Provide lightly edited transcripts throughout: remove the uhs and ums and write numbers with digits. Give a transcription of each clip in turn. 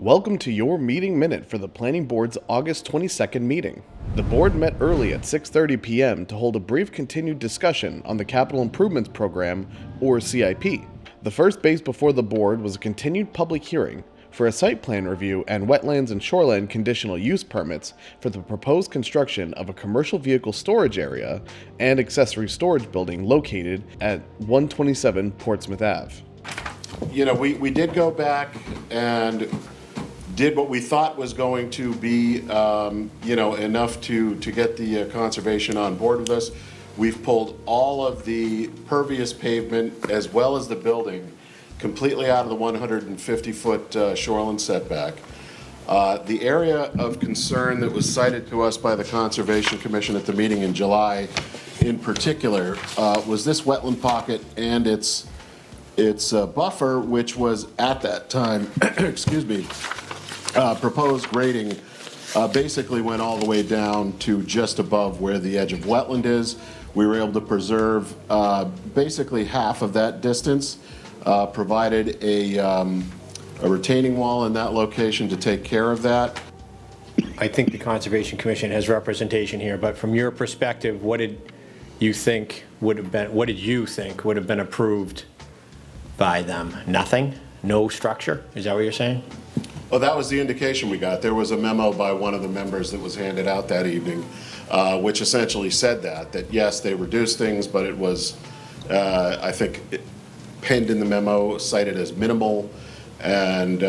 Welcome to your meeting minute for the Planning Board's August 22nd meeting. The board met early at 6:30 p.m. to hold a brief continued discussion on the Capital Improvements Program, or CIP. The first base before the board was a continued public hearing for a site plan review and wetlands and shoreline conditional use permits for the proposed construction of a commercial vehicle storage area and accessory storage building located at 127 Portsmouth Ave. We did go back and did what we thought was going to be, enough to get the conservation on board with us. We've pulled all of the pervious pavement as well as the building completely out of the 150-foot shoreline setback. The area of concern that was cited to us by the Conservation Commission at the meeting in July in particular was this wetland pocket and its buffer, which was at that time, proposed grading basically went all the way down to just above where the edge of wetland is. We were able to preserve basically half of that distance, provided a retaining wall in that location to take care of that. I think the Conservation Commission has representation here, but from your perspective, what did you think would have been approved by them? Nothing? No structure? Is that what you're saying? Well, that was the indication we got. There was a memo by one of the members that was handed out that evening, which essentially said that yes, they reduced things, but it was, I think, penned in the memo, cited as minimal, and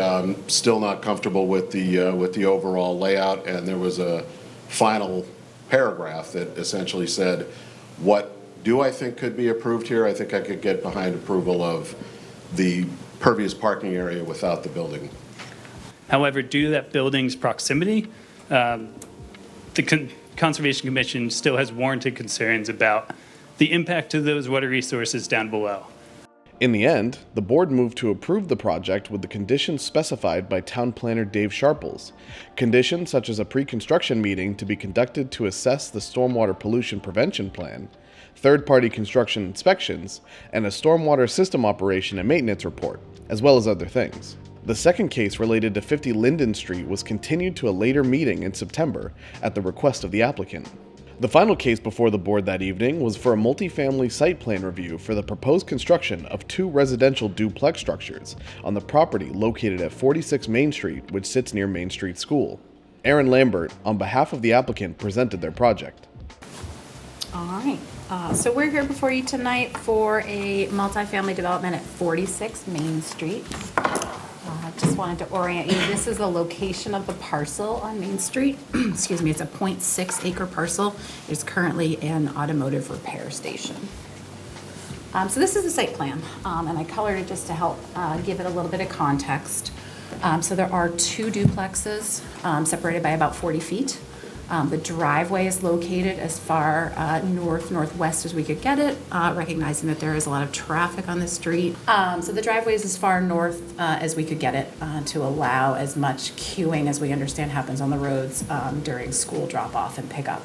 still not comfortable with the overall layout. And there was a final paragraph that essentially said, what do I think could be approved here? I think I could get behind approval of the pervious parking area without the building. However, due to that building's proximity, the Conservation Commission still has warranted concerns about the impact to those water resources down below. In the end, the board moved to approve the project with the conditions specified by Town Planner Dave Sharples. Conditions such as a pre-construction meeting to be conducted to assess the stormwater pollution prevention plan, third-party construction inspections, and a stormwater system operation and maintenance report, as well as other things. The second case related to 50 Linden Street was continued to a later meeting in September at the request of the applicant. The final case before the board that evening was for a multifamily site plan review for the proposed construction of 2 residential duplex structures on the property located at 46 Main Street, which sits near Main Street School. Aaron Lambert, on behalf of the applicant, presented their project. All right. So we're here before you tonight for a multifamily development at 46 Main Street. Just wanted to orient you. This is the location of the parcel on Main Street. Excuse me, it's a 0.6 acre parcel. It's currently an automotive repair station. So this is the site plan, and I colored it just to help give it a little bit of context. So there are 2 duplexes separated by about 40 feet. The driveway is located as far northwest as we could get it, recognizing that there is a lot of traffic on the street. So the driveway is as far north as we could get it to allow as much queuing as we understand happens on the roads during school drop-off and pickup.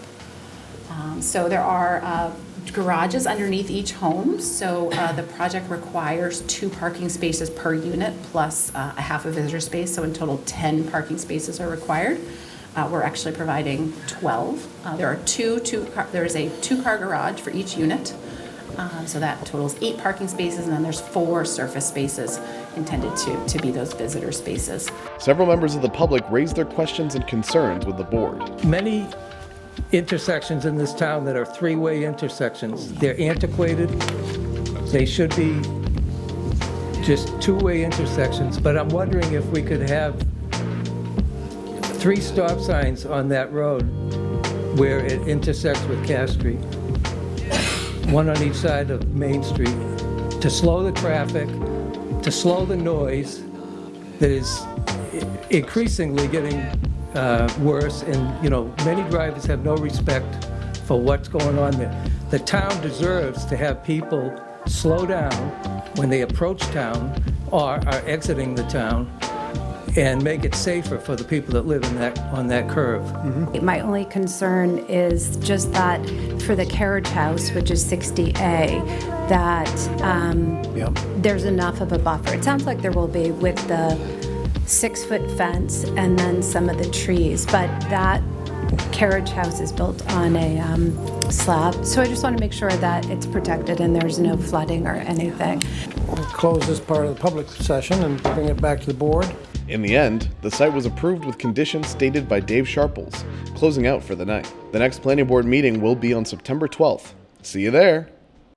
So there are garages underneath each home. So the project requires 2 parking spaces per unit plus a half a visitor space. So in total, 10 parking spaces are required. We're actually providing 12. There is a 2-car garage for each unit. So that totals 8 parking spaces, and then there's 4 surface spaces intended to be those visitor spaces. Several members of the public raised their questions and concerns with the board. Many intersections in this town that are 3-way intersections, they're antiquated. They should be just 2-way intersections, but I'm wondering if we could have 3 stop signs on that road where it intersects with Cass Street, 1 on each side of Main Street, to slow the traffic, to slow the noise that is increasingly getting worse. And, many drivers have no respect for what's going on there. The town deserves to have people slow down when they approach town or are exiting the town, and make it safer for the people that live on that curve. Mm-hmm. My only concern is just that for the carriage house, which is 60A, that there's enough of a buffer. It sounds like there will be with the 6-foot fence and then some of the trees, but that carriage house is built on a slab. So I just want to make sure that it's protected and there's no flooding or anything. We'll close this part of the public session and bring it back to the board. In the end, the site was approved with conditions stated by Dave Sharples, closing out for the night. The next planning board meeting will be on September 12th. See you there!